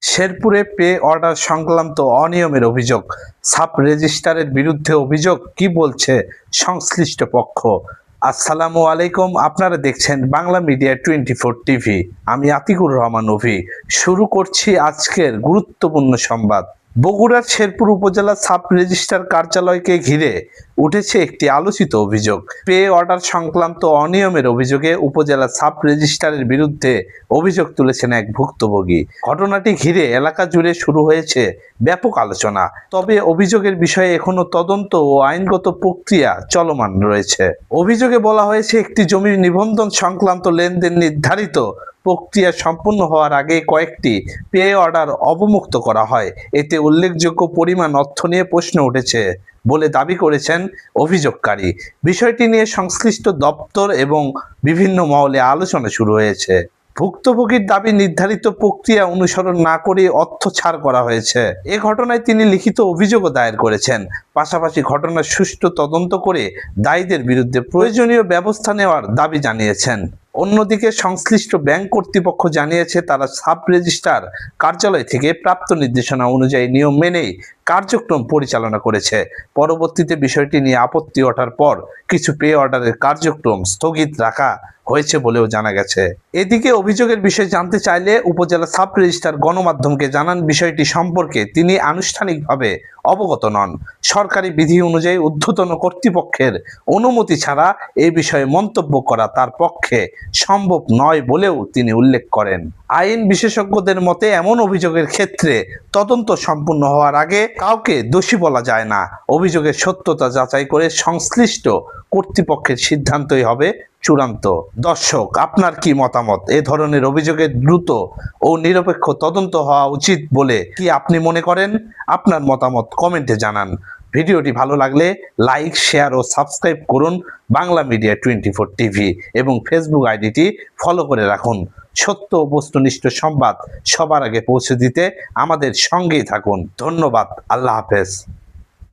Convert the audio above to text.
শেরপুরে pay order সংক্রান্ত অনিয়মের অভিযোগ, সাব রেজিস্ট্রারের বিরুদ্ধে অভিযোগ, কি বলছে সংশ্লিষ্ট পক্ষ? আসসালামু আলাইকুম, আপনারা দেখছেন বাংলা মিডিয়া 24 টিভি। আমি আতিকুর রহমান অভি। শুরু করছি আজকের গুরুত্বপূর্ণ সংবাদ। বগুড়ার শেরপুর উপজেলা সাব রেজিস্ট্রার কার্যালয়কে ঘিরে উঠেছে একটি আলোচিত অভিযোগ। পে অর্ডার সংক্রান্ত অনিয়মের অভিযোগে উপজেলা সাব রেজিস্ট্রারের বিরুদ্ধে অভিযোগ তুলেছেন এক ভুক্তভোগী। ঘটনাটি ঘিরে এলাকা জুড়ে শুরু হয়েছে ব্যাপক আলোচনা। তবে অভিযোগের বিষয়ে এখনো তদন্ত ও আইনগত প্রক্রিয়া চলমান রয়েছে। অভিযোগে বলা হয়েছে, একটি জমির নিবন্ধন সংক্রান্ত লেনদেন নির্ধারিত প্রক্রিয়া সম্পূর্ণ হওয়ার আগে কয়েকটি পে অর্ডার অবমুক্ত করা হয়। এতে উল্লেখযোগ্য পরিমাণ অর্থ নিয়ে প্রশ্ন উঠেছে বলে দাবি করেছেন অভিযোগকারী। বিষয়টি নিয়ে সংশ্লিষ্ট দপ্তর এবং বিভিন্ন মহলে আলোচনা শুরু হয়েছে। ভুক্তভোগীর দাবি, নির্ধারিত প্রক্রিয়া অনুসরণ না করে অর্থ ছাড় করা হয়েছে। এ ঘটনায় তিনি লিখিত অভিযোগও দায়ের করেছেন। পাশাপাশি ঘটনার সুষ্ঠু তদন্ত করে দায়ীদের বিরুদ্ধে প্রয়োজনীয় ব্যবস্থা নেওয়ার দাবি জানিয়েছেন। অন্যদিকে সংশ্লিষ্ট ব্যাংক কর্তৃপক্ষ জানিয়েছে, তারা সাব রেজিস্ট্রার কার্যালয় থেকে প্রাপ্ত নির্দেশনা অনুযায়ী নিয়ম মেনেই কার্যক্রম পরিচালনা করেছে। পরবর্তীতে বিষয়টি নিয়ে আপত্তি ওঠার পর কিছু পে অর্ডারের কার্যক্রম স্থগিত রাখা হয়েছে বলেও জানা গেছে। এদিকে অভিযোগের বিষয়ে জানতে চাইলে উপজেলা সাব রেজিস্ট্রার গণমাধ্যমকে জানান, বিষয়টি সম্পর্কে তিনি আনুষ্ঠানিকভাবে অবগত নন। সরকারি বিধি অনুযায়ী ঊর্ধ্বতন কর্তৃপক্ষের অনুমতি ছাড়া এই বিষয়ে মন্তব্য করা তার পক্ষে সম্ভব নয় বলেও তিনি উল্লেখ করেন। আইন বিশেষজ্ঞদের মতে, এমন অভিযোগের ক্ষেত্রে তদন্ত সম্পূর্ণ হওয়ার আগে কাউকে দোষী বলা যায় না। অভিযোগের সত্যতা যাচাই করে সংশ্লিষ্ট কর্তৃপক্ষের সিদ্ধান্তই হবে চূড়ান্ত। দর্শক, আপনার কি মতামত? এ ধরনের অভিযোগের দ্রুত ও নিরপেক্ষ তদন্ত হওয়া উচিত বলে কি আপনি মনে করেন? আপনার মতামত কমেন্টে জানান। ভিডিওটি ভালো লাগলে লাইক, শেয়ার ও সাবস্ক্রাইব করুন বাংলা মিডিয়া 24 টিভি এবং ফেসবুক আইডিটি ফলো করে রাখুন। সত্য ও বস্তুনিষ্ঠ সংবাদ সবার আগে পৌঁছে দিতে আমাদের সঙ্গেই থাকুন। ধন্যবাদ। আল্লাহ হাফেজ।